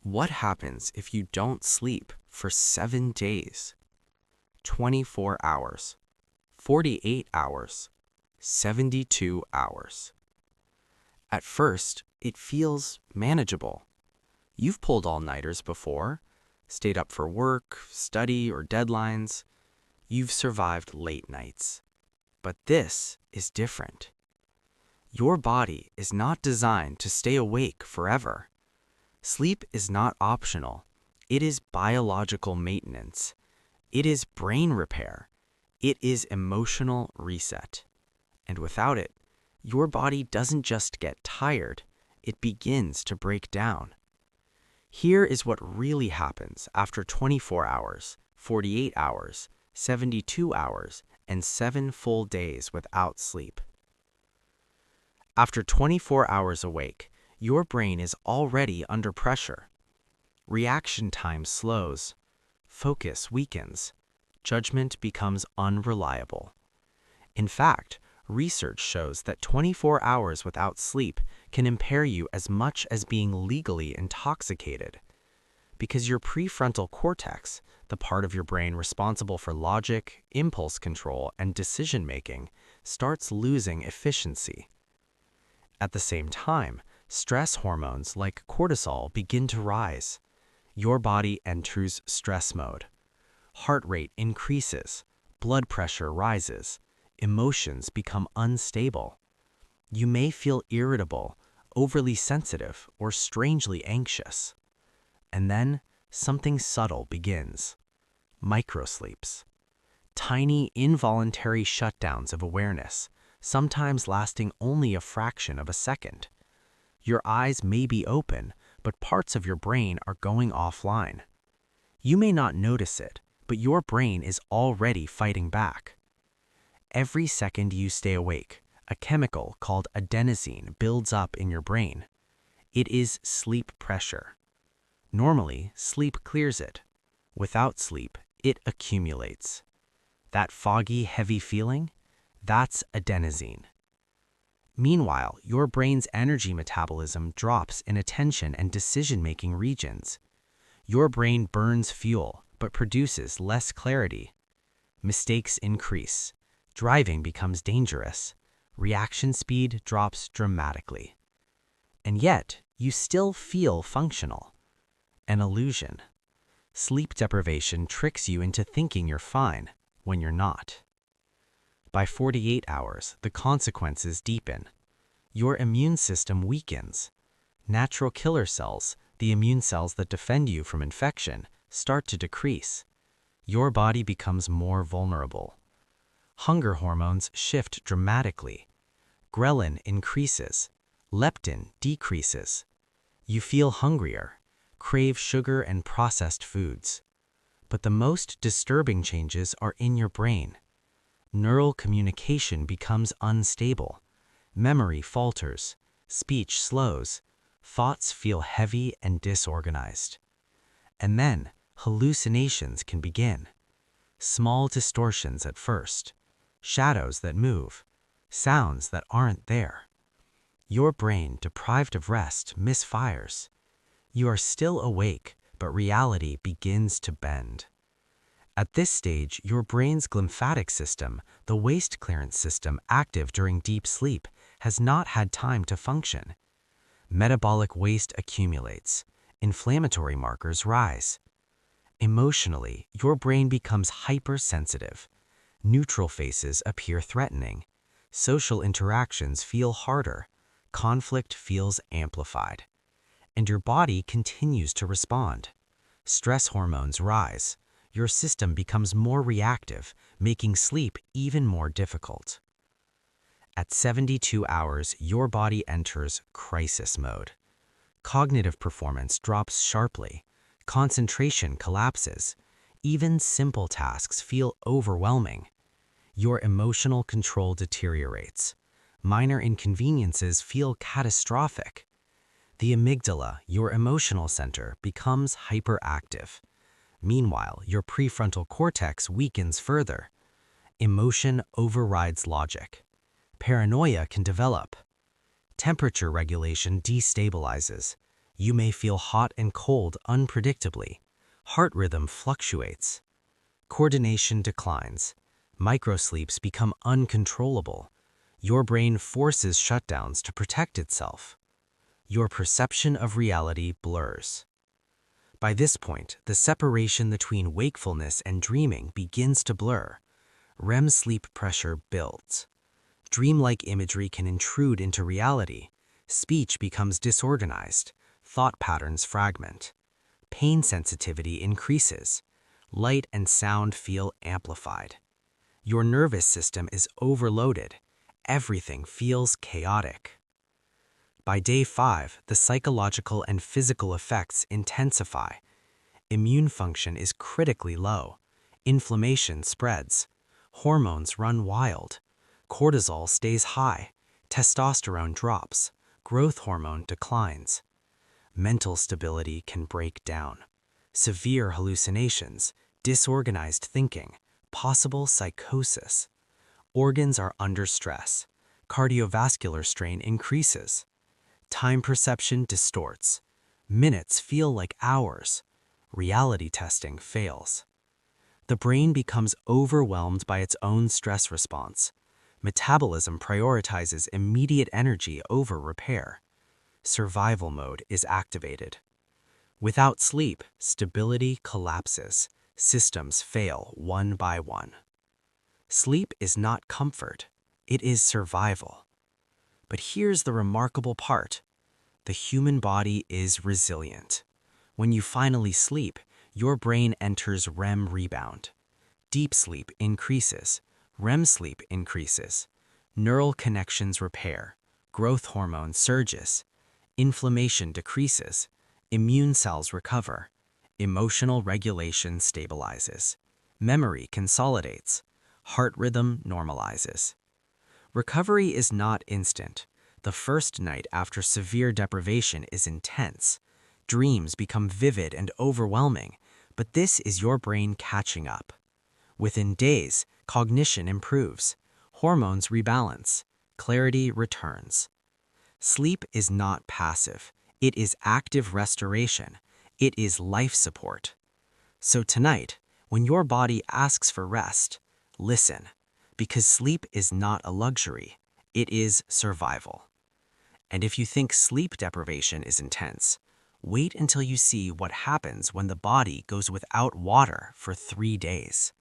What happens if you don't sleep for 7 days, 24 hours, 48 hours, 72 hours? At first, it feels manageable. You've pulled all-nighters before, stayed up for work, study, or deadlines. You've survived late nights. But this is different. Your body is not designed to stay awake forever. Sleep is not optional. It is biological maintenance. It is brain repair. It is emotional reset. And without it, your body doesn't just get tired, it begins to break down. Here is what really happens after 24 hours, 48 hours, 72 hours, and 7 full days without sleep. After 24 hours awake, your brain is already under pressure. Reaction time slows, focus weakens, judgment becomes unreliable. In fact, research shows that 24 hours without sleep can impair you as much as being legally intoxicated. Because your prefrontal cortex, the part of your brain responsible for logic, impulse control, and decision-making, starts losing efficiency. At the same time, stress hormones like cortisol begin to rise. Your body enters stress mode. Heart rate increases, blood pressure rises, emotions become unstable. You may feel irritable, overly sensitive, or strangely anxious. And then something subtle begins. Microsleeps. Tiny involuntary shutdowns of awareness, sometimes lasting only a fraction of a second. Your eyes may be open, but parts of your brain are going offline. You may not notice it, but your brain is already fighting back. Every second you stay awake, a chemical called adenosine builds up in your brain. It is sleep pressure. Normally, sleep clears it. Without sleep, it accumulates. That foggy, heavy feeling? That's adenosine. Meanwhile, your brain's energy metabolism drops in attention and decision-making regions. Your brain burns fuel, but produces less clarity. Mistakes increase. Driving becomes dangerous. Reaction speed drops dramatically. And yet, you still feel functional. An illusion. Sleep deprivation tricks you into thinking you're fine when you're not. By 48 hours, the consequences deepen. Your immune system weakens. Natural killer cells, the immune cells that defend you from infection, start to decrease. Your body becomes more vulnerable. Hunger hormones shift dramatically. Ghrelin increases. Leptin decreases. You feel hungrier, crave sugar and processed foods. But the most disturbing changes are in your brain. Neural communication becomes unstable. Memory falters. Speech slows. Thoughts feel heavy and disorganized. And then, hallucinations can begin. Small distortions at first. Shadows that move. Sounds that aren't there. Your brain, deprived of rest, misfires. You are still awake, but reality begins to bend. At this stage, your brain's glymphatic system, the waste clearance system active during deep sleep, has not had time to function. Metabolic waste accumulates. Inflammatory markers rise. Emotionally, your brain becomes hypersensitive. Neutral faces appear threatening. Social interactions feel harder. Conflict feels amplified. And your body continues to respond. Stress hormones rise. Your system becomes more reactive, making sleep even more difficult. At 72 hours, your body enters crisis mode. Cognitive performance drops sharply. Concentration collapses. Even simple tasks feel overwhelming. Your emotional control deteriorates. Minor inconveniences feel catastrophic. The amygdala, your emotional center, becomes hyperactive. Meanwhile, your prefrontal cortex weakens further. Emotion overrides logic. Paranoia can develop. Temperature regulation destabilizes. You may feel hot and cold unpredictably. Heart rhythm fluctuates. Coordination declines. Microsleeps become uncontrollable. Your brain forces shutdowns to protect itself. Your perception of reality blurs. By this point, the separation between wakefulness and dreaming begins to blur. REM sleep pressure builds. Dreamlike imagery can intrude into reality. Speech becomes disorganized. Thought patterns fragment. Pain sensitivity increases. Light and sound feel amplified. Your nervous system is overloaded. Everything feels chaotic. By day 5, the psychological and physical effects intensify. Immune function is critically low. Inflammation spreads. Hormones run wild. Cortisol stays high. Testosterone drops. Growth hormone declines. Mental stability can break down. Severe hallucinations, disorganized thinking, possible psychosis. Organs are under stress. Cardiovascular strain increases. Time perception distorts. Minutes feel like hours. Reality testing fails. The brain becomes overwhelmed by its own stress response. Metabolism prioritizes immediate energy over repair. Survival mode is activated. Without sleep, stability collapses. Systems fail one by one. Sleep is not comfort. It is survival. But here's the remarkable part. The human body is resilient. When you finally sleep, your brain enters REM rebound. Deep sleep increases. REM sleep increases. Neural connections repair. Growth hormone surges. Inflammation decreases. Immune cells recover. Emotional regulation stabilizes. Memory consolidates. Heart rhythm normalizes. Recovery is not instant. The first night after severe deprivation is intense. Dreams become vivid and overwhelming, but this is your brain catching up. Within days, cognition improves. Hormones rebalance. Clarity returns. Sleep is not passive. It is active restoration. It is life support. So tonight, when your body asks for rest, listen, because sleep is not a luxury. It is survival. And if you think sleep deprivation is intense, wait until you see what happens when the body goes without water for 3 days.